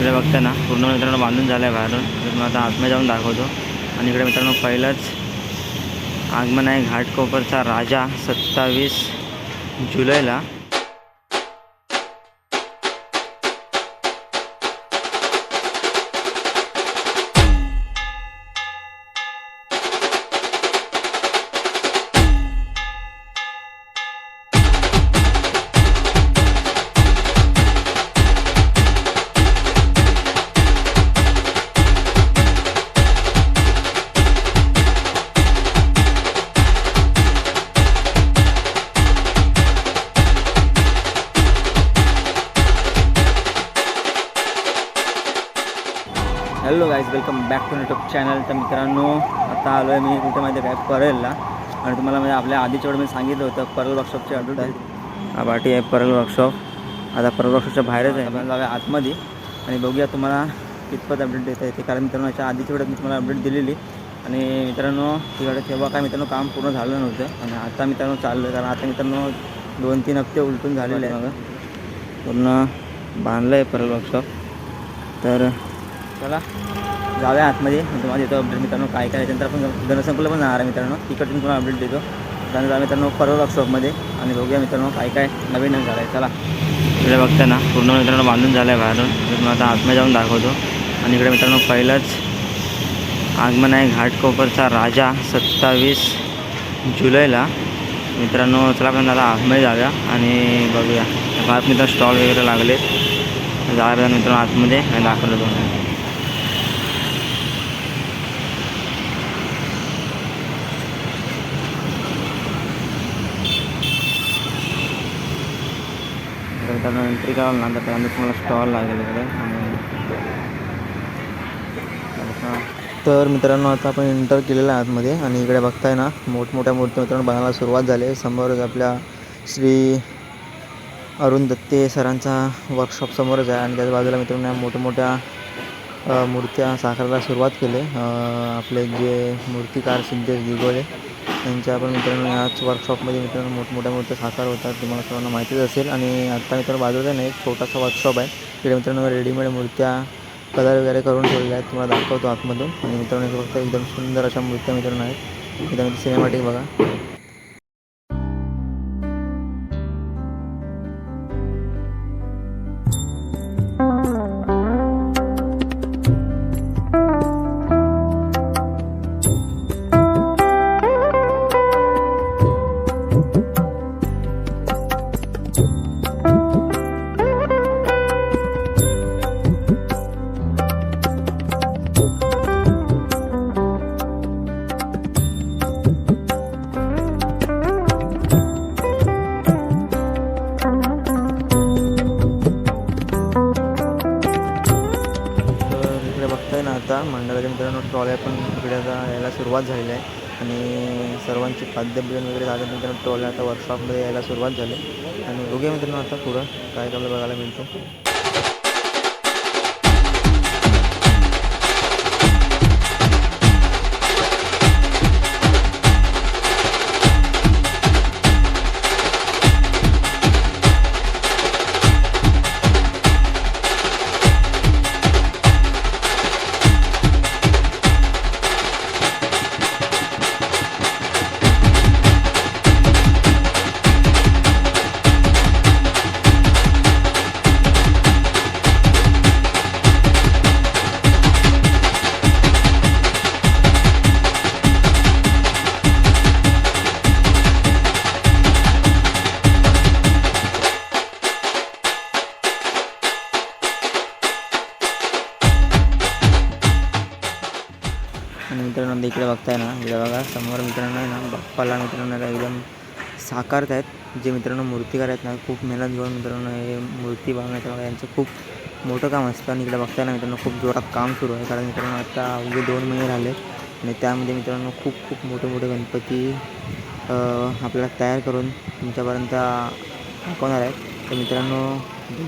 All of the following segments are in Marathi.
इकडे बघताय ना पूर्ण मित्रांनो बांधून झालं आहे बाहेरून. तर मी आता आतमध्ये जाऊन दाखवतो. आणि इकडे मित्रांनो पहिलंच आगमन आहे घाटकोपरचा राजा 27 जुलैला. Hello guys, welcome back to YouTube channel. तर मित्रांनो आता आलो आहे मी कुठे माहिती आहे काय, परलला. आणि तुम्हाला म्हणजे आपल्या आधीच्या वेळी मी सांगितलं होतं परल वर्कशॉपची अपडेट आहे. हा पाठी आहे परल वर्कशॉप. आता परल वर्कशॉपच्या बाहेरच आहे. आपण जाऊया आतमध्ये आणि बघूया तुम्हाला कितपत अपडेट देता येते. कारण मित्रांनो याच्या आधीच्या वेळेत मी तुम्हाला अपडेट दिलेली. आणि मित्रांनो तिकडे तेव्हा काय मित्रांनो काम पूर्ण झालं नव्हतं. आणि आता मित्रांनो चाललं आहे. कारण आता मित्रांनो 2-3 हप्ते उलटून झालेले आहे. पूर्ण बांधलं आहे परल वर्कशॉप. तर चला जाऊया आतमध्ये. तुम्हाला देतो अपडेट मित्रांनो काय काय. त्यानंतर आपण जनसंकुल पण जाणार आहे मित्रांनो, तिकडून तुम्हाला अपडेट देतो. त्यानंतर जाऊया मित्रांनो परल वर्कशॉपमध्ये आणि बघूया मित्रांनो काय काय नवीन झालं आहे. चला इकडे बघताय ना पूर्ण मित्रांनो बांधून झालं आहे बाहेरून. तर मी आता आतमध्ये जाऊन दाखवतो. आणि इकडे मित्रांनो पहिलंच आगमन आहे घाटकोपरचा राजा 27 जुलैला. मित्रांनो चला आपण आता आतमध्ये जाऊया आणि बघूया. बाहेर मित्रांनो स्टॉल वगैरे लागले. जाऊया मित्रांनो आतमध्ये आणि दाखवलं तुम्हाला. मित्रांनो एंट्री करावं ना, तर त्यानंतर तुम्हाला स्टॉल लागेल इकडे. तर मित्रांनो आता आपण एंटर केलेलं आहे आतमध्ये. आणि इकडे बघताय ना मोठमोठ्या मूर्ती मित्रांनो बनायला सुरुवात झाली आहे. समोरच आपल्या श्री अरुण दत्ते सरांचा वर्कशॉप समोरच आहे. आणि त्याच्या बाजूला मित्रांनो मोठमोठ्या मूर्त्या साकारायला सुरुवात केली. आपले जे मूर्तिकार सिद्धेश दिगोळे यांच्या आपण मित्रांनो याच वर्कशॉपमध्ये मित्रांनो मोठमोठ्या मूर्त्या साकार होतात, तुम्हाला सर्वांना माहितीच असेल. आणि आत्ता मित्रांनो बाजूला नाही एक छोटासा वर्कशॉप आहे. तिकडे मित्रांनो रेडीमेड मूर्त्या कलर वगैरे करून ठेवलेल्या आहेत, तुम्हाला दाखवतो आतमधून. आणि मित्रांनो फक्त एकदम सुंदर अशा मूर्त्या मित्रांनो आहेत. एकदम सिनेमॅटिक बघा. आता मंडळाच्या मित्रांनो ट्रॉल्या पण इकडे आता यायला सुरुवात झालेली आहे. आणि सर्वांची खाद्यभोजन वगैरे झालं मित्रांनो ट्रॉल्या आता वर्कशॉपमध्ये यायला सुरुवात झाली. आणि बघूया मित्रांनो आता पुढं काय काय बघायला मिळतं. आणि मित्रांनो इकडे बघताय ना, इकडे बघा समोर मित्रांनो आहे ना बाप्पाला मित्रांनो एकदम साकारत आहेत. जे मित्रांनो मूर्तिकार आहेत ना खूप मेहनत घेऊन मित्रांनो हे मूर्ती बनवण्याचं बघा यांचं खूप मोठं काम असतं. आणि इकडे बघताय ना मित्रांनो खूप जोरात काम सुरू आहे. कारण मित्रांनो आता अवघे 2 महिने राहिले आणि त्यामध्ये मित्रांनो खूप मोठे मोठे गणपती आपल्याला तयार करून तुमच्यापर्यंत दाखवणार आहेत. तर मित्रांनो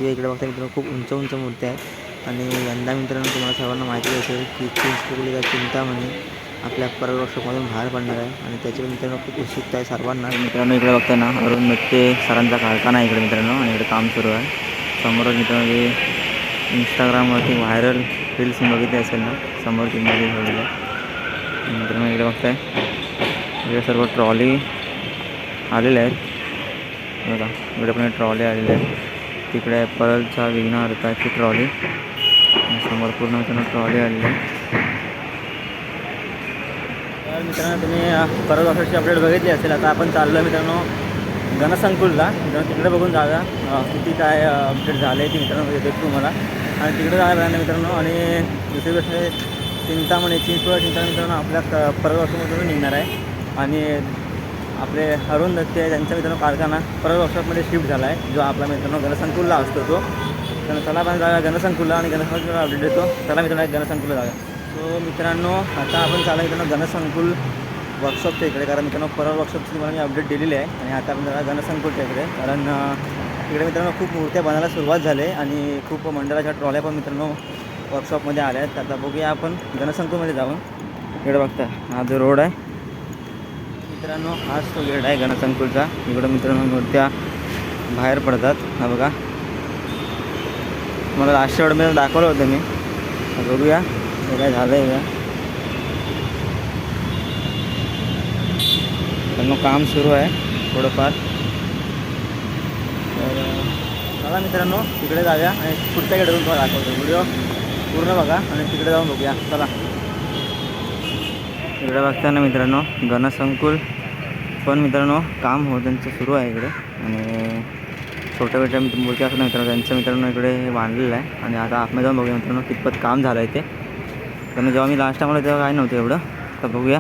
इकडे बघता मित्रांनो खूप उंच उंच मूर्त्या आहेत. आणि यंदा मित्रांनो तुम्हाला सर्वांना माहिती असेल की चिंचपोकळीचा चिंतामणी आपल्या परल वर्कशॉपमधून बाहेर पडणार आहे. आणि त्याची मित्रांनो खूप उत्सुकता आहे सर्वांना. मित्रांनो इकडे बघताय ना अरुण दत्ते सरांचा कारखाना आहे इकडे मित्रांनो. आणि इकडे काम सुरू आहे समोरच मित्रांनो. इंस्टाग्रामवरती व्हायरल रील्स बघितले असेल ना, समोर टीममध्ये ठेवलेलं. मित्रांनो इकडे बघताय, इकडे सर्व ट्रॉली आलेल्या आहेत बघा. इकडे पण ट्रॉली आलेल्या आहेत. तिकडे परलचा विघ्नहर्ताची ट्रॉली, समोर पूर्ण मित्रांनो ट्रॉली आलेली आहे. तर मित्रांनो तुम्ही परल ऑफरची अपडेट बघितली असेल. आता आपण चाललो मित्रांनो गणसंकुलला. मित्रांनो तिकडे बघून जागा किती काय अपडेट झाले ती मित्रांनो देतो तुम्हाला. आणि तिकडे जायला मित्रांनो. आणि दुसरी गोष्ट चिंतामणी मित्रांनो आपल्या परल वर्कशॉपमधून निघणार आहे. आणि आपले अरुण दत्ते त्यांचा मित्रांनो कारखाना परल वर्कशॉपमध्ये शिफ्ट झाला आहे, जो आपला मित्रांनो गणसंकुलला असतो तो. तर चला आपण जागा गणसंकुलला आणि गणसंकुलला अपडेट देतो. चला मित्रांनो गणसंकुलला जागा. सो मित्रांनो आता आपण चालू मित्रांनो गणसंकुल वर्कशॉपच्या इकडे, कारण मित्रांनो परल वर्कशॉपची तुम्हाला मी अपडेट दिलेली आहे. आणि आता आपण जरा गणसंकुलच्या इकडे, कारण इकडे मित्रांनो खूप मूर्त्या बनायला सुरुवात झाली आहे आणि खूप मंडळाच्या ट्रॉल्या पण मित्रांनो वर्कशॉपमध्ये आल्या आहेत. आता बघूया आपण गणसंकुलमध्ये जाऊन. इकडे बघता हा जो रोड आहे मित्रांनो, हाच तो गेट आहे गणसंकुलचा. इकडं मित्रांनो मूर्त्या बाहेर पडतात. हा बघा, मला लास्टच्या वेळेमध्ये दाखवलं होतं मी. बघूया हे काय झालं आहे का. त्यांना काम सुरू आहे थोडंफार. तर चला मित्रांनो तिकडे जाऊया आणि पुढच्या गेटवरून तुम्हाला दाखवतो. व्हिडिओ पूर्ण बघा आणि तिकडे जाऊन बघूया. चला इकडे बघताना मित्रांनो गणसंकुल पण मित्रांनो काम त्यांचं सुरू आहे इकडे. आणि छोट्या छोट्या मूर्ती असतात मित्रांनो, त्यांचं मित्रांनो इकडे बांधलेलं आहे. आणि आता आतमध्ये जाऊन बघूया मित्रांनो कितपत काम झालं आहे ते. कारण जेव्हा मी लास्ट टाइमला तेव्हा काय नव्हतं एवढं. तर बघूया.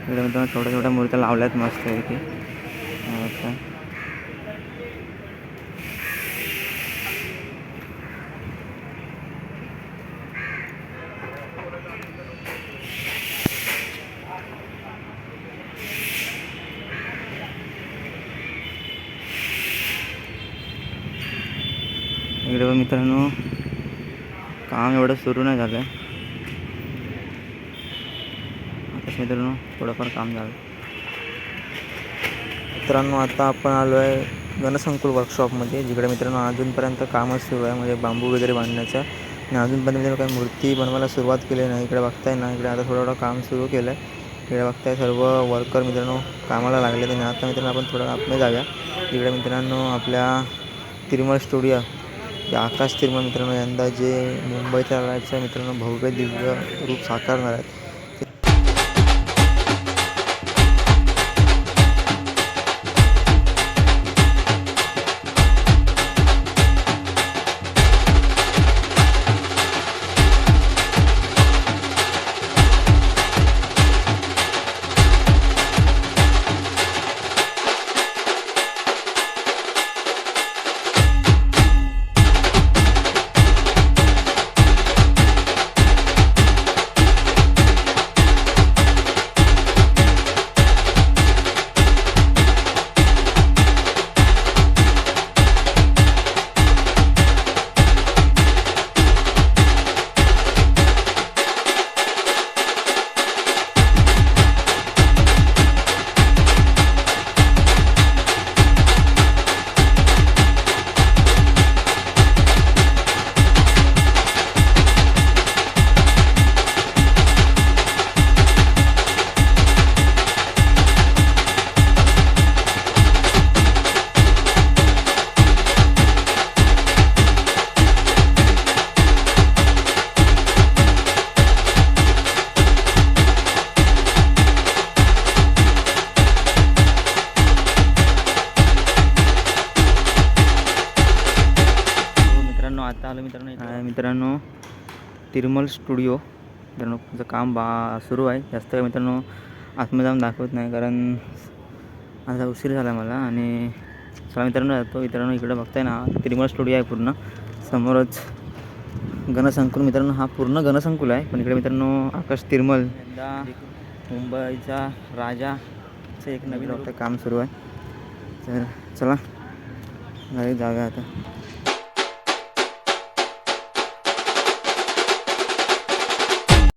इकडे मित्रांनो छोट्या छोट्या मूर्त्या लावल्यात मस्त आहे की. इकडे पण मित्रांनो काम एवढं सुरू नाही झालं आहे. आता मित्रांनो थोडंफार काम झालं. मित्रांनो आता आपण आलो आहे गणसंकुल वर्कशॉपमध्ये, जिकडे मित्रांनो अजूनपर्यंत कामच सुरू आहे, म्हणजे बांबू वगैरे बांधण्याचं. आणि अजूनपर्यंत मित्रांनो काही मूर्ती बनवायला सुरुवात केली नाही. इकडे बघताय ना, इकडे आता थोडं काम सुरू केलं आहे. इकडे बघताय सर्व वर्कर मित्रांनो कामाला लागले. आणि आता मित्रांनो आपण थोडं आतमध्ये जाऊया. इकडे मित्रांनो आपल्या तिरुमल स्टुडिओ आकाश तिरुमल मित्रांनो यंदा जे मुंबईच्या राहायचं मित्रांनो भव्य दिव्य रूप साकारणार आहेत. आता आलो मित्रांनो तिरुमल स्टुडिओ. मित्रांनो तुझं काम सुरू आहे. जास्त मित्रांनो आतमध्ये जाऊन दाखवत नाही, कारण आता उशीर झाला मला. आणि चला मित्रांनो जातो. मित्रांनो इकडे बघताय ना तिरुमल स्टुडिओ आहे पूर्ण समोरच. गणसंकुल मित्रांनो हा पूर्ण गणसंकुल आहे. पण इकडे मित्रांनो आकाश तिरुमल यंदा मुंबईचा राजाचं एक नवीन काम सुरू आहे. तर चला जाऊया आता.